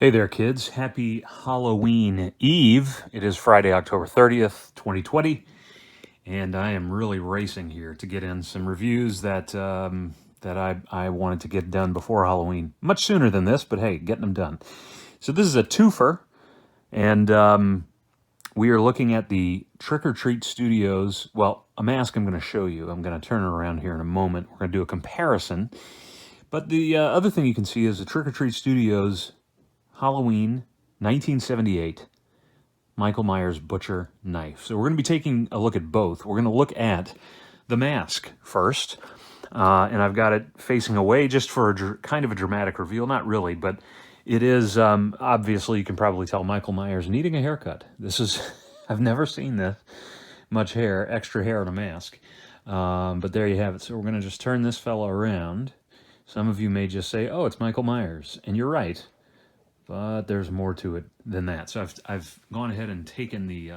Hey there, kids. Happy Halloween Eve. It is Friday, October 30th, 2020, and I am really racing here to get in some reviews that I wanted to get done before Halloween. Much sooner than this, but hey, getting them done. So this is a twofer, and we are looking at the Trick or Treat Studios. Well, a mask I'm going to show you. I'm going to turn it around here in a moment. We're going to do a comparison. But the other thing you can see is the Trick or Treat Studios Halloween 1978 Michael Myers Butcher Knife. So we're going to be taking a look at both. We're going to look at the mask first, and I've got it facing away just for kind of a dramatic reveal. Not really, but it is obviously, you can probably tell, Michael Myers needing a haircut. This is, I've never seen this much hair, extra hair on a mask. But there you have it. So we're going to just turn this fellow around. Some of you may just say, oh, it's Michael Myers. And you're right. But there's more to it than that. So I've gone ahead and taken the,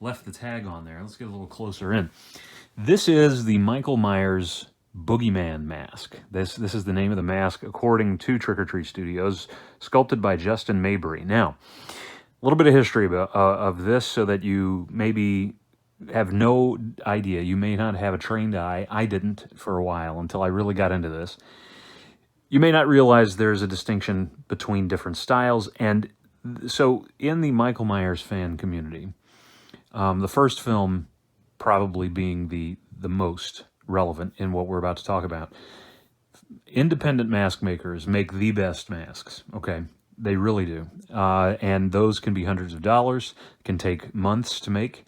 left the tag on there. Let's get a little closer in. This is the Michael Myers Boogeyman mask. This is the name of the mask according to Trick or Treat Studios, sculpted by Justin Mabry. Now, a little bit of history of this so that you maybe have no idea. You may not have a trained eye. I didn't for a while until I really got into this. You may not realize there's a distinction between different styles. And so in the Michael Myers fan community, the first film probably being the most relevant in what we're about to talk about, independent mask makers make the best masks, okay? They really do. And those can be hundreds of dollars, can take months to make.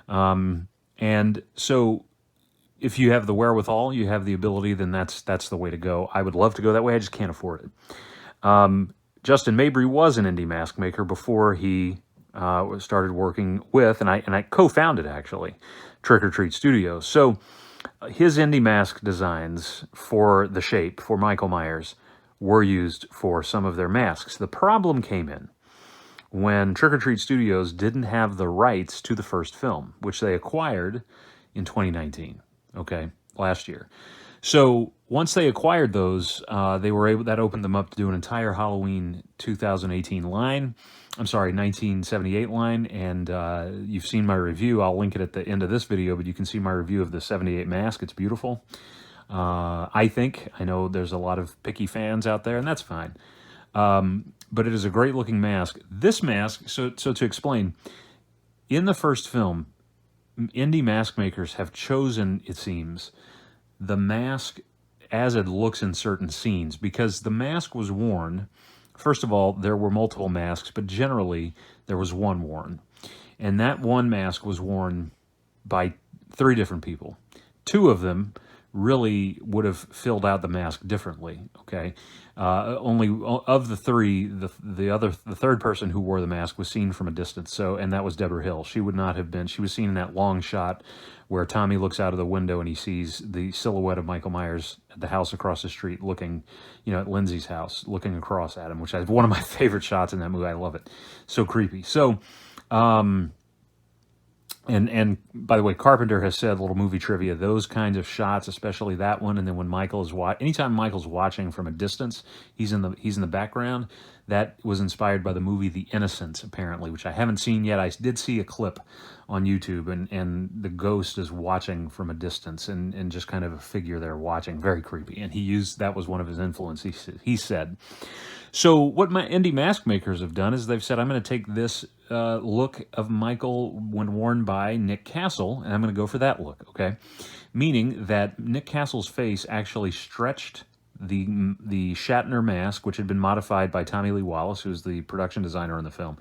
And so if you have the wherewithal, you have the ability, then that's the way to go. I would love to go that way. I just can't afford it. Justin Mabry was an indie mask maker before he started working with, and I co-founded actually, Trick or Treat Studios. So his indie mask designs for the shape for Michael Myers were used for some of their masks. The problem came in when Trick or Treat Studios didn't have the rights to the first film, which they acquired in 2019. Okay, last year. So once they acquired those, they were able, that opened them up to do an entire Halloween 2018 line. I'm sorry, 1978 line. And you've seen my review. I'll link it at the end of this video, but you can see my review of the 78 mask. It's beautiful. I think. I know there's a lot of picky fans out there, and that's fine. But it is a great looking mask. This mask, so to explain, in the first film, indie mask makers have chosen, it seems, the mask as it looks in certain scenes, because the mask was worn. First of all, there were multiple masks, but generally there was one worn. And that one mask was worn by 3 different people. 2 of them really would have filled out the mask differently, okay? Only of the 3, the third person who wore the mask was seen from a distance, so, and that was Deborah Hill. She would not have been, she was seen in that long shot where Tommy looks out of the window and he sees the silhouette of Michael Myers at the house across the street looking, you know, at Lindsay's house, looking across at him, which is one of my favorite shots in that movie. I love it. So creepy. So, and by the way, Carpenter has said, little movie trivia, those kinds of shots, especially that one, and then when Michael is anytime Michael's watching from a distance, he's in the background. That was inspired by the movie The Innocents, apparently, which I haven't seen yet. I did see a clip on YouTube, and the ghost is watching from a distance, and just kind of a figure there watching, very creepy. And that was one of his influences, he said. So what my indie mask makers have done is they've said, I'm going to take this look of Michael when worn by Nick Castle, and I'm going to go for that look, okay? Meaning that Nick Castle's face actually stretched the Shatner mask, which had been modified by Tommy Lee Wallace, who's the production designer in the film,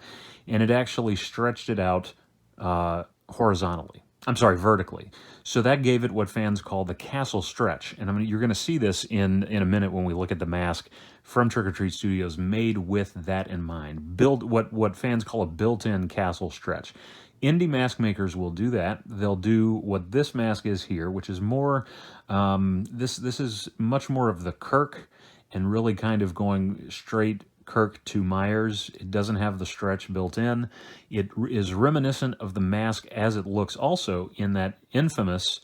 and it actually stretched it out horizontally. I'm sorry, vertically. So that gave it what fans call the castle stretch. And you're going to see this in a minute when we look at the mask from Trick or Treat Studios, made with that in mind. Build what fans call a built-in castle stretch. Indie mask makers will do that. They'll do what this mask is here, which is more, this is much more of the Kirk, and really kind of going straight Kirk to Myers. It doesn't have the stretch built in. It is reminiscent of the mask as it looks also in that infamous,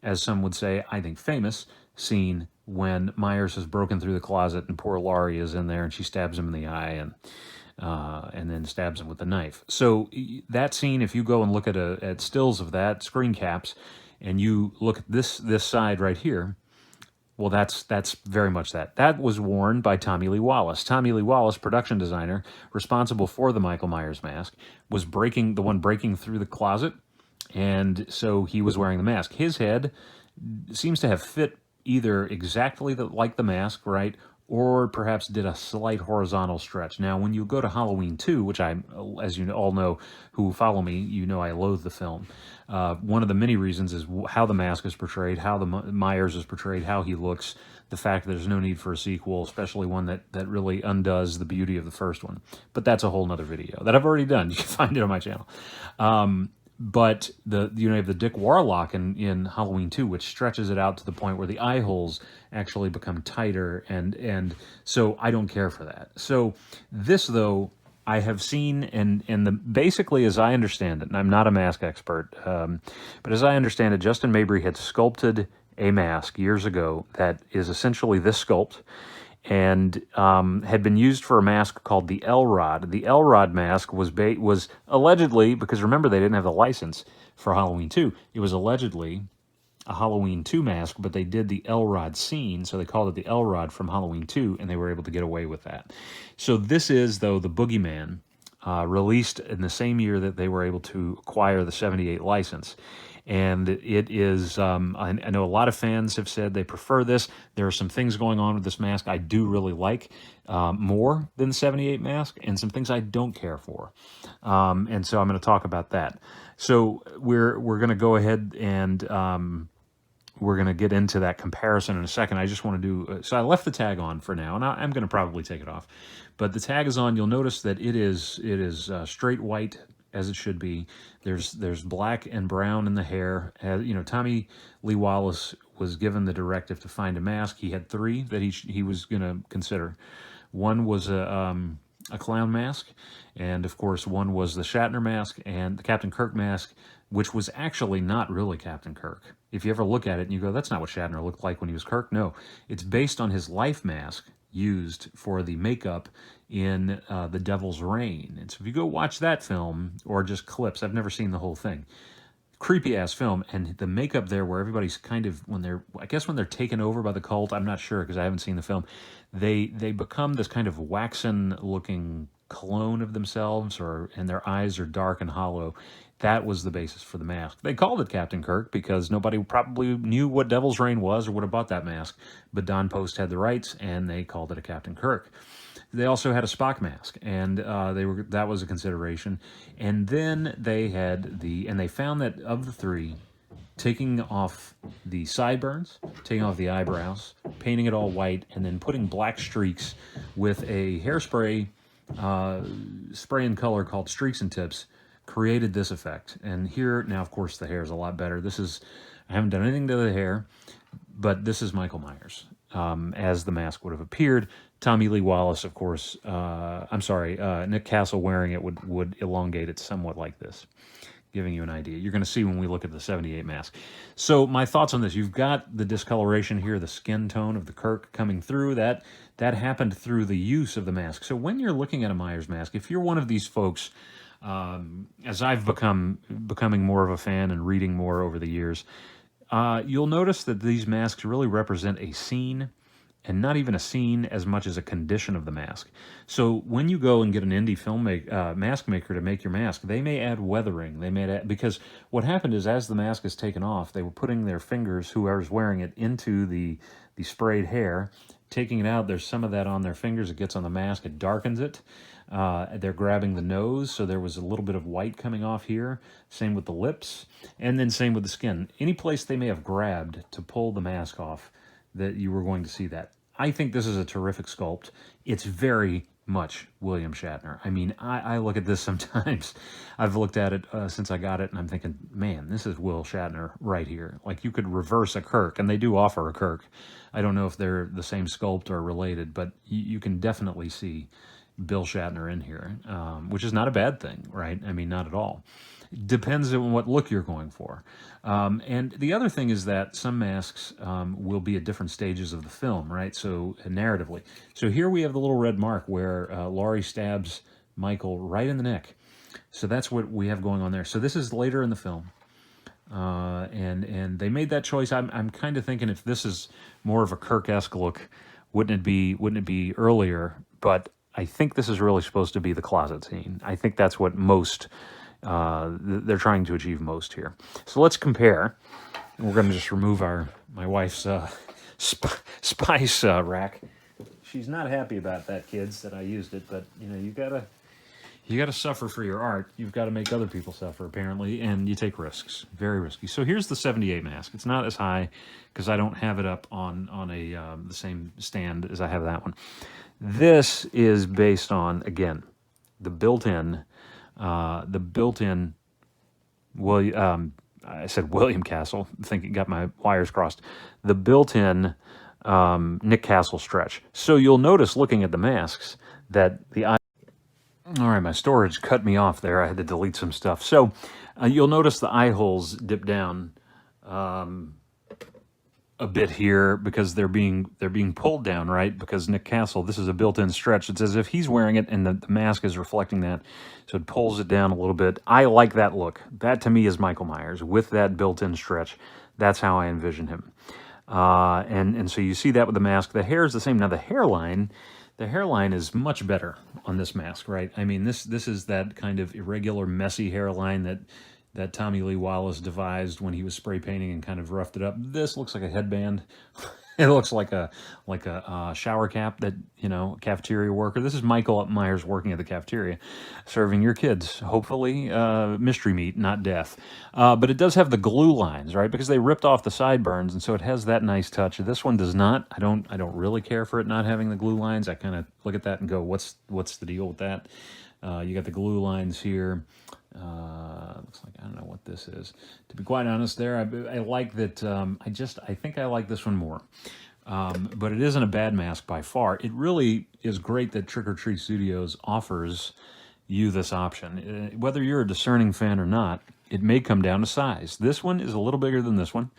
as some would say, I think famous, scene when Myers has broken through the closet and poor Laurie is in there and she stabs him in the eye. And and then stabs him with the knife. So that scene, if you go and look at stills of that, screen caps, and you look at this side right here, well, that's very much that. That was worn by Tommy Lee Wallace. Tommy Lee Wallace, production designer, responsible for the Michael Myers mask, was breaking through the closet, and so he was wearing the mask. His head seems to have fit either exactly like the mask, right, or perhaps did a slight horizontal stretch. Now, when you go to Halloween 2, which I, as you all know, who follow me, you know I loathe the film. One of the many reasons is how the mask is portrayed, how the Myers is portrayed, how he looks, the fact that there's no need for a sequel, especially one that really undoes the beauty of the first one. But that's a whole nother video that I've already done. You can find it on my channel. But you have the Dick Warlock in Halloween 2, which stretches it out to the point where the eye holes actually become tighter, and so I don't care for that. So this, though, I have seen, and basically, as I understand it, and I'm not a mask expert, but as I understand it, Justin Mabry had sculpted a mask years ago that is essentially this sculpt, and had been used for a mask called the L-Rod. The L-Rod mask was allegedly, because remember they didn't have the license for Halloween 2, it was allegedly a Halloween 2 mask, but they did the L-Rod scene, so they called it the L-Rod from Halloween 2, and they were able to get away with that. So this is, though, the Boogeyman, released in the same year that they were able to acquire the 78 license. And it is, I know a lot of fans have said they prefer this. There are some things going on with this mask I do really like more than the 78 mask, and some things I don't care for. And so I'm going to talk about that. So we're going to go ahead and we're going to get into that comparison in a second. I just want to do, so I left the tag on for now, and I'm going to probably take it off. But the tag is on. You'll notice that it is straight white, as it should be. There's black and brown in the hair. Tommy Lee Wallace was given the directive to find a mask. He had three that he was going to consider. One was a clown mask, and of course one was the Shatner mask and the Captain Kirk mask, which was actually not really Captain Kirk. If you ever look at it and you go, that's not what Shatner looked like when he was Kirk. No, it's based on his life mask used for the makeup in The Devil's Reign. And so if you go watch that film, or just clips, I've never seen the whole thing, creepy ass film, and the makeup there where everybody's kind of, when they're taken over by the cult, I'm not sure because I haven't seen the film, they become this kind of waxen looking clone of themselves, and their eyes are dark and hollow. That was the basis for the mask. They called it Captain Kirk because nobody probably knew what Devil's Reign was or would have bought that mask, but Don Post had the rights and they called it a Captain Kirk. They also had a Spock mask, and that was a consideration. And then they had they found that of the three, taking off the sideburns, taking off the eyebrows, painting it all white, and then putting black streaks with a hairspray spray and color called Streaks and Tips, created this effect. And here, now of course the hair is a lot better. I haven't done anything to the hair, but this is Michael Myers, as the mask would have appeared. Tommy Lee Wallace, of course, Nick Castle wearing it would elongate it somewhat like this, giving you an idea. You're going to see when we look at the 78 mask. So my thoughts on this, you've got the discoloration here, the skin tone of the Kirk coming through. That happened through the use of the mask. So when you're looking at a Myers mask, if you're one of these folks, as I've becoming more of a fan and reading more over the years, you'll notice that these masks really represent a scene, and not even a scene as much as a condition of the mask. So when you go and get an indie mask maker to make your mask, they may add weathering. They may add, because what happened is as the mask is taken off, they were putting their fingers, whoever's wearing it, into the sprayed hair, taking it out. There's some of that on their fingers. It gets on the mask. It darkens it. They're grabbing the nose, so there was a little bit of white coming off here. Same with the lips, and then same with the skin. Any place they may have grabbed to pull the mask off, that you were going to see that. I think this is a terrific sculpt. It's very much William Shatner. I mean, I look at this sometimes. I've looked at it since I got it, and I'm thinking, man, this is Will Shatner right here. Like, you could reverse a Kirk, and they do offer a Kirk. I don't know if they're the same sculpt or related, but you can definitely see Bill Shatner in here, which is not a bad thing, right? I mean, not at all. Depends on what look you're going for. And the other thing is that some masks will be at different stages of the film, right? So narratively. So here we have the little red mark where Laurie stabs Michael right in the neck. So that's what we have going on there. So this is later in the film. And they made that choice. I'm kind of thinking if this is more of a Kirk-esque look, wouldn't it be earlier? But I think this is really supposed to be the closet scene. I think that's what most they're trying to achieve most here. So let's compare. We're going to just remove my wife's spice rack. She's not happy about that, kids, that I used it. But you gotta suffer for your art. You've got to make other people suffer, apparently, and you take risks. Very risky. So here's the 78 mask. It's not as high because I don't have it up on the same stand as I have that one. This is based on, again, the built-in, William. I said William Castle. I think it got my wires crossed. The built-in Nick Castle stretch. So you'll notice, looking at the masks, that the eye. All right, my storage cut me off there. I had to delete some stuff. So you'll notice the eye holes dip down a bit here because they're being pulled down, right? Because Nick Castle, this is a built-in stretch. It's as if he's wearing it and the mask is reflecting that. So it pulls it down a little bit. I like that look. That to me is Michael Myers with that built-in stretch. That's how I envision him. And so you see that with the mask. The hair is the same. Now the hairline is much better on this mask, right? I mean, this is that kind of irregular, messy hairline that Tommy Lee Wallace devised when he was spray painting and kind of roughed it up. This looks like a headband. It looks like a shower cap that, cafeteria worker. This is Michael Myers working at the cafeteria, serving your kids, hopefully, mystery meat, not death. But it does have the glue lines, right? Because they ripped off the sideburns, and so it has that nice touch. This one does not. I don't really care for it not having the glue lines. I kind of look at that and go, what's the deal with that? You got the glue lines here. Looks like, I don't know what this is. To be quite honest there, I like that, I think I like this one more. But it isn't a bad mask by far. It really is great that Trick or Treat Studios offers you this option. Whether you're a discerning fan or not, it may come down to size. This one is a little bigger than this one.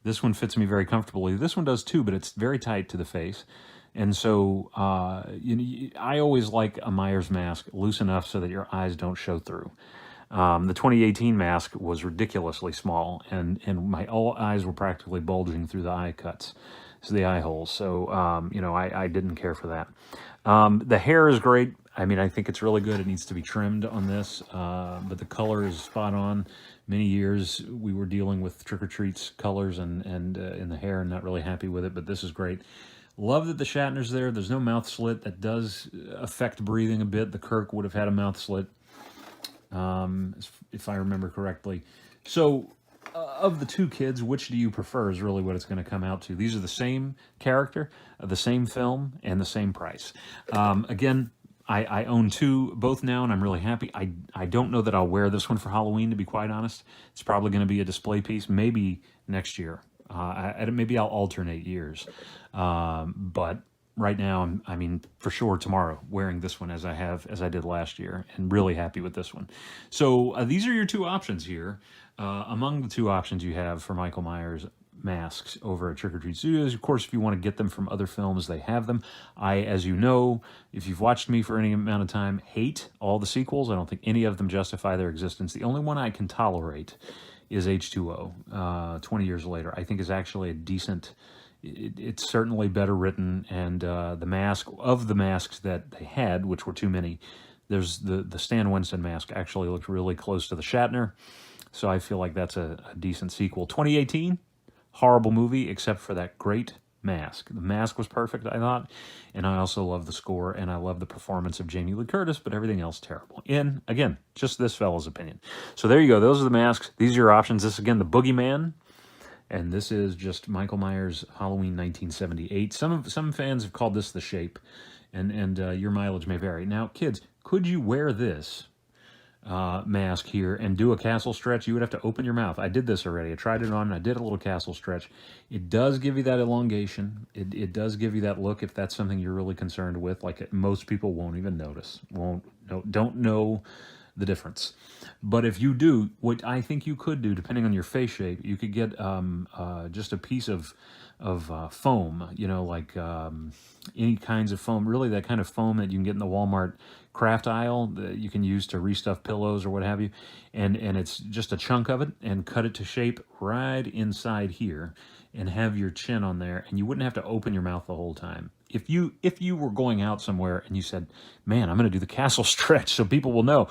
This one fits me very comfortably. This one does too, but it's very tight to the face. And so I always like a Myers mask loose enough so that your eyes don't show through. The 2018 mask was ridiculously small, and my eyes were practically bulging through the eye cuts, so the eye holes. So, I didn't care for that. The hair is great. I mean, I think it's really good. It needs to be trimmed on this, but the color is spot on. Many years we were dealing with Trick or Treat's colors and in the hair and not really happy with it, but this is great. Love that the Shatner's there. There's no mouth slit. That does affect breathing a bit. The Kirk would have had a mouth slit. If I remember correctly. So, of the two kids, which do you prefer is really what it's going to come out to. These are the same character, the same film, and the same price. Again, I own both now, and I'm really happy. I don't know that I'll wear this one for Halloween, to be quite honest. It's probably going to be a display piece, maybe next year. Maybe I'll alternate years. But right now, I mean, for sure tomorrow, wearing this one as I did last year, and really happy with this one. So these are your two options here. Among the two options you have for Michael Myers masks over at Trick or Treat Studios. Of course, if you want to get them from other films, they have them. As you know, if you've watched me for any amount of time, hate all the sequels. I don't think any of them justify their existence. The only one I can tolerate is H2O, 20 years later. I think is actually a decent... It's certainly better written, and the masks that they had, which were too many, there's the Stan Winston mask actually looked really close to the Shatner, so I feel like that's a decent sequel. 2018, horrible movie, except for that great mask. The mask was perfect, I thought, and I also love the score, and I love the performance of Jamie Lee Curtis, but everything else terrible. And, again, just this fellow's opinion. So there you go. Those are the masks. These are your options. This, again, the Boogeyman. And this is just Michael Myers Halloween 1978. Some fans have called this the Shape, and your mileage may vary. Now, kids, could you wear this mask here and do a castle stretch? You would have to open your mouth. I did this already. I tried it on, and I did a little castle stretch. It does give you that elongation. It does give you that look if that's something you're really concerned with. Like most people won't even notice. Don't know the difference. But if you do, what I think you could do, depending on your face shape, you could get just a piece of foam, like any kinds of foam, really that kind of foam that you can get in the Walmart craft aisle that you can use to restuff pillows or what have you, and it's just a chunk of it, and cut it to shape right inside here, and have your chin on there, and you wouldn't have to open your mouth the whole time. If you were going out somewhere and you said, "Man, I'm going to do the castle stretch so people will know,"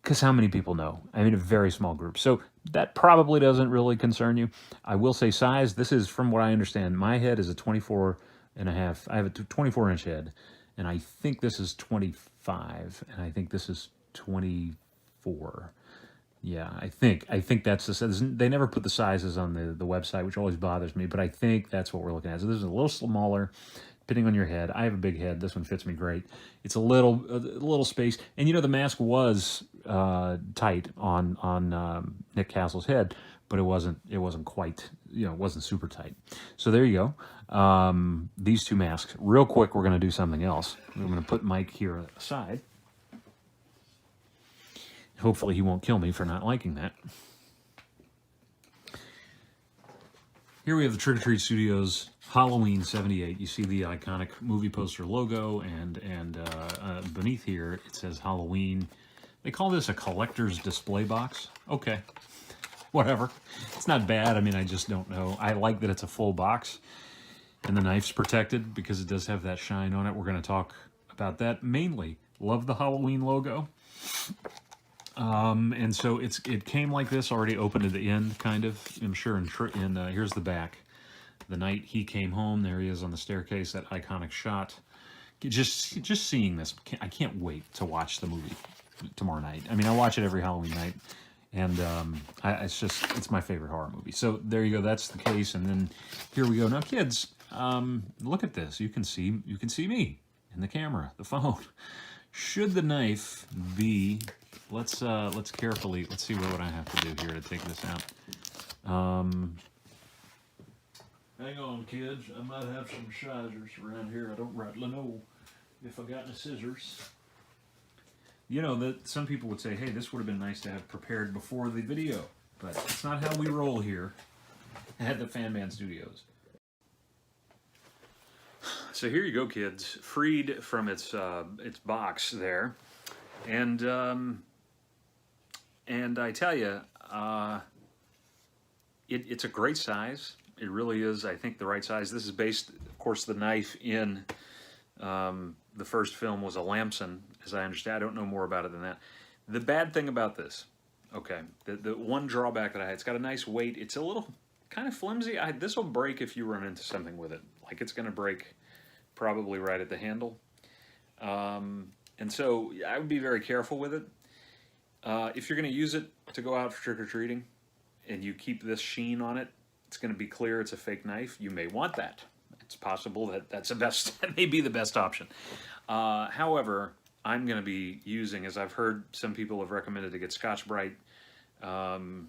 because how many people know? I mean, a very small group. So that probably doesn't really concern you. I will say size. This is, from what I understand, my head is a 24 and a half. I have a 24-inch head, and I think this is 25, and I think this is 24. Yeah, I think that's they never put the sizes on the website, which always bothers me, but I think that's what we're looking at. So this is a little smaller, depending on your head. I have a big head. This one fits me great. It's a little space, and you know the mask was tight on Nick Castle's head, but it wasn't quite, you know, it wasn't super tight. So there you go. These two masks. Real quick, we're going to do something else. I'm going to put Mike here aside. Hopefully he won't kill me for not liking that. Here we have the Trick or Treat Studios Halloween '78. You see the iconic movie poster logo, and beneath here it says Halloween. They call this a collector's display box. Okay, whatever. It's not bad. I mean, I just don't know. I like that it's a full box, and the knife's protected because it does have that shine on it. We're going to talk about that mainly. Love the Halloween logo. And so it came like this, already open at the end, kind of. I'm sure. And here's the back. The night he came home, there he is on the staircase. That iconic shot. Just seeing this, I can't wait to watch the movie tomorrow night. I mean, I watch it every Halloween night, and it's my favorite horror movie. So there you go. That's the case. And then here we go. Now, kids, look at this. You can see me in the camera, the phone. Should the knife be? Let's carefully, let's see what I have to do here to take this out. Hang on, kids. I might have some scissors around here. I don't rightly know if I got any scissors. You know, that some people would say, hey, this would have been nice to have prepared before the video, but it's not how we roll here at the Fan Man Studios. So here you go, kids, freed from its box there, and I tell you, it's a great size. It really is, I think, the right size. This is based, of course, the knife in the first film was a Lamson, as I understand. I don't know more about it than that. The bad thing about this, okay, the one drawback that I had, it's got a nice weight. It's a little kind of flimsy. This will break if you run into something with it. Like, it's going to break probably right at the handle. And so I would be very careful with it. If you're going to use it to go out for trick-or-treating and you keep this sheen on it, it's going to be clear it's a fake knife. You may want that. It's possible that that may be the best option. However, I'm going to be using, as I've heard some people have recommended, to get Scotch-Brite kind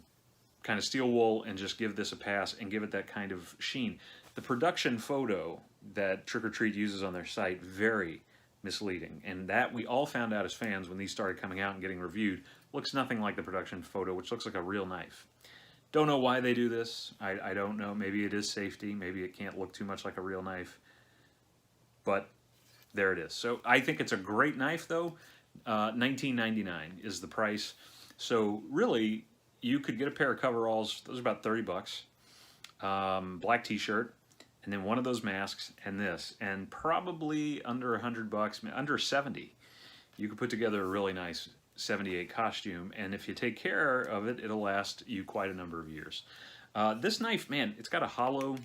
of steel wool and just give this a pass and give it that kind of sheen. The production photo that Trick or Treat uses on their site, very misleading, and that we all found out as fans when these started coming out and getting reviewed. Looks nothing like the production photo, which looks like a real knife. Don't know why they do this. I don't know. Maybe it is safety. Maybe it can't look too much like a real knife. But there it is. So I think it's a great knife, though. $19.99 is the price. So really, you could get a pair of coveralls. Those are about 30 bucks. Black t-shirt, and then one of those masks, and this, and probably under 100 bucks, under 70. You could put together a really nice 78 costume, and if you take care of it, it'll last you quite a number of years. This knife, man, it's got a hollow.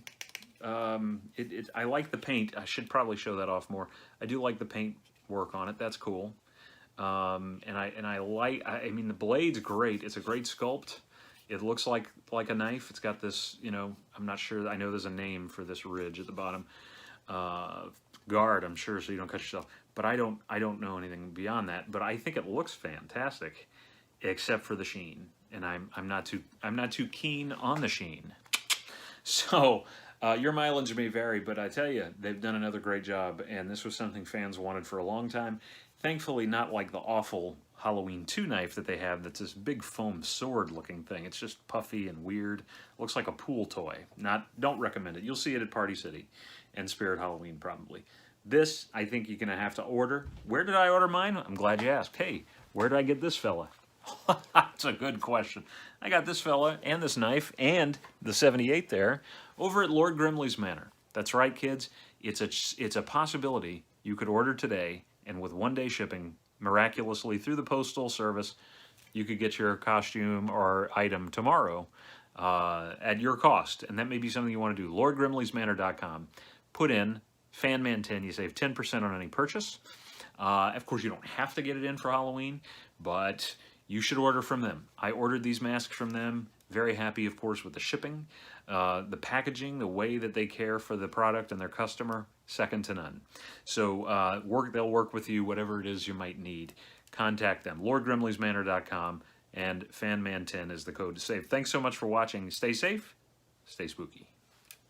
I like the paint. I should probably show that off more. I do like the paint work on it. That's cool. And I mean, the blade's great. It's a great sculpt. It looks like a knife. It's got this, you know, I'm not sure. I know there's a name for this ridge at the bottom. Guard, I'm sure, so you don't cut yourself. But I don't know anything beyond that. But I think it looks fantastic, except for the sheen. And I'm not too keen on the sheen. So your mileage may vary, but I tell you, they've done another great job. And this was something fans wanted for a long time. Thankfully, not like the awful Halloween 2 knife that they have that's this big foam sword looking thing. It's just puffy and weird. Looks like a pool toy. Don't recommend it. You'll see it at Party City and Spirit Halloween probably. This, I think you're going to have to order. Where did I order mine? I'm glad you asked. Hey, where did I get this fella? That's a good question. I got this fella and this knife and the 78 there over at Lord Grimley's Manor. That's right, kids. It's a possibility you could order today, and with 1 day shipping, miraculously through the postal service, you could get your costume or item tomorrow at your cost. And that may be something you want to do. LordGrimleysManor.com. Put in FanMan10. You save 10% on any purchase. Of course, you don't have to get it in for Halloween, but you should order from them. I ordered these masks from them. Very happy, of course, with the shipping, the packaging, the way that they care for the product and their customer, second to none. So they'll work with you, whatever it is you might need. Contact them, LordGrimleysManor.com, and FanMan10 is the code to save. Thanks so much for watching. Stay safe, stay spooky.